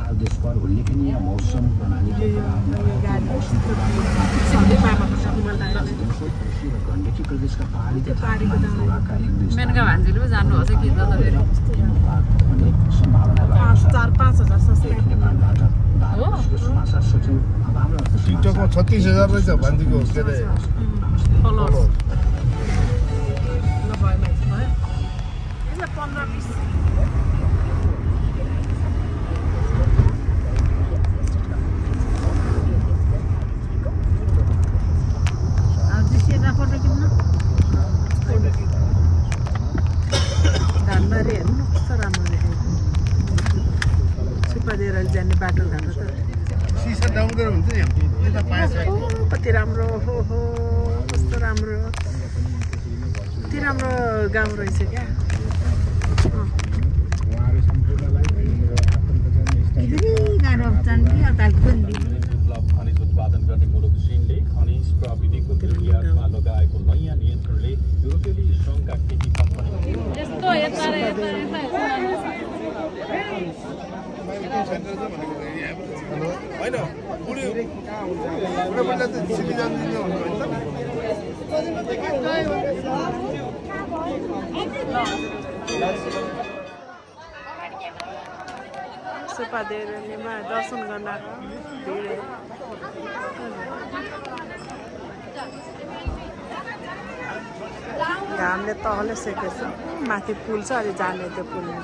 नेपाल देश पर उल्लेखनीय मौसम प्रणाली गण्डकी प्रदेशका पहाडी तथा मेनका भान्जीले पनि जान्नुहुन्छ कि त फेरि सम्भावना 4-5 हजार समाचार सचिव टिकटकमा 36,000 रहेछ भान्जीको के अरे जाने बाटो घाटो त सिसा डाउनग्रेड हुन्छ नि यता पाएछ कति राम्रो हो कस्तो राम्रो कति राम्रो गाउँ रहेछ क्या खनिज उत्पादन गर्ने मुलुक चीनले खनिज प्रविधिको निर्यातमा लगाएको नयाँ नियन्त्रणले युरोपेली सङ्घका केही कम्पनी होइन बुढी बुढाबुढीलाई त सिटी जान्दिनँ सुपादेवीमा दर्शन गर्न भिड घामले तहले सेकेछ माथि पुल छ अलि जाने त्यो पुलमा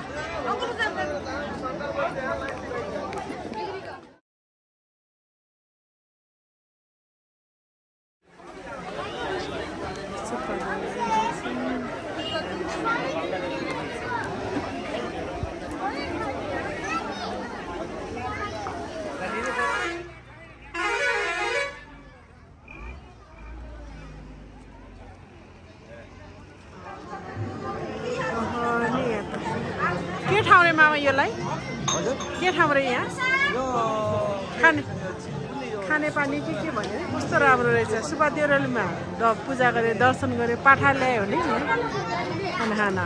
के ठाउँ रे मामा यसलाई के ठाउँ रे यहाँ खाने पानी के भन्यो कस्तो राम्रो रहेछ सुपादेवरीमा पूजा गरे दर्शन गरे पाठा ल्यायो भने खाना खाना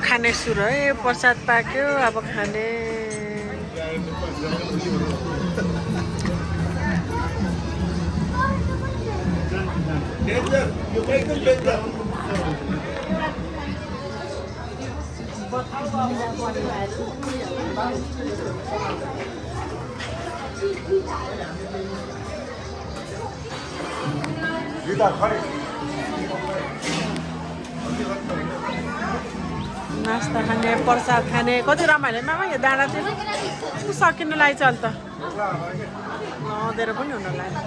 खाने सुरु है प्रसाद पाक्यो अब खाने नास्ता खाने प्रसाद खाने कति रमाइलो मामा यो डाँडा चाहिँ सकिनु लाग्छ अहिले त नदेर पनि हुन लाग्यो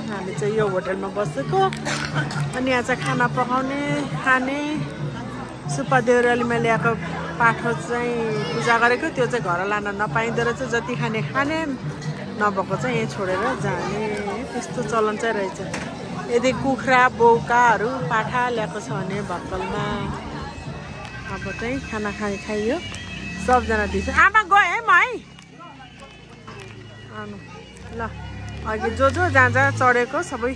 हामी चाहिँ यो होटलमा बसेको अनि यहाँ चाहिँ खाना पकाउने खाने सुपादेवरीमा ल्याएको पाठो चाहिँ पूजा गरेको त्यो चाहिँ घर लान नपाइँदो रहेछ जति खाने खाने नभएको चाहिँ यहीँ छोडेर जाने त्यस्तो चलन चाहिँ रहेछ यदि कुखुरा बौकाहरू पाठा ल्याएको छ भने भक्कलमा अब चाहिँ खाना खाइयो सबजना दिन्छ आमा गएँ है म है आउनु ल अघि जो जहाँ जहाँ चढेको सबै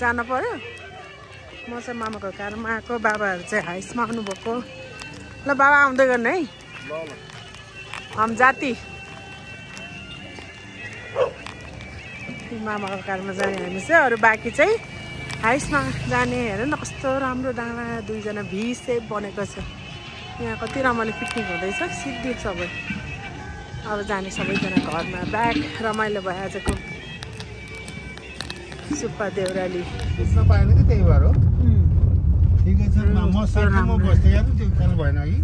जानु पर्यो म चाहिँ मामाको कारमा आएको बाबाहरू चाहिँ हाइसमा आउनुभएको ल बाबा आउँदै गर्नु है हम जाति मामाको कारमा जाने हामी चाहिँ अरू बाँकी चाहिँ हाइसमा जाने हेर न कस्तो राम्रो डाँडा दुईजना भी सेप बनेको छ यहाँ कति रमाइलो पिकनिक हुँदैछ सिद्धि सबै अब जाने सबैजना घरमा ब्याग रमाइलो भयो आजको सुपादेवरी पाएन कि त्यही भएर हो ठिकै छ म साथमा बस्दै यार त्यो खेल भएन कि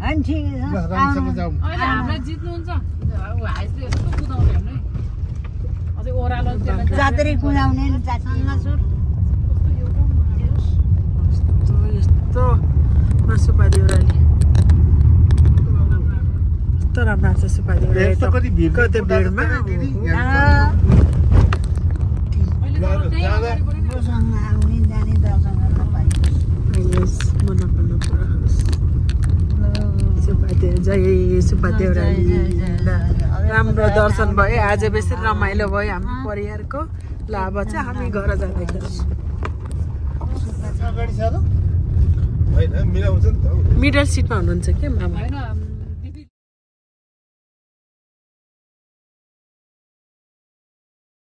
हैन ठिकै छ राम्रोसँग जाऊ अहिले हामीलाई जित्नुहुन्छ हाइसले यस्तो कुदाउने हैन अझै ओरालो जात्रै कुदाउने जाति नसुर यस्तो सुपादेउराली यस्तो कति भिड कति भिडमा जय सुपादेउराली राम्रो दर्शन भयो आज बेसी रमाइलो भयो हाम्रो परिवारको ल अब चाहिँ हामी घर जाँदैछौँ मिडल सिटमा हुनुहुन्छ के मामा होइन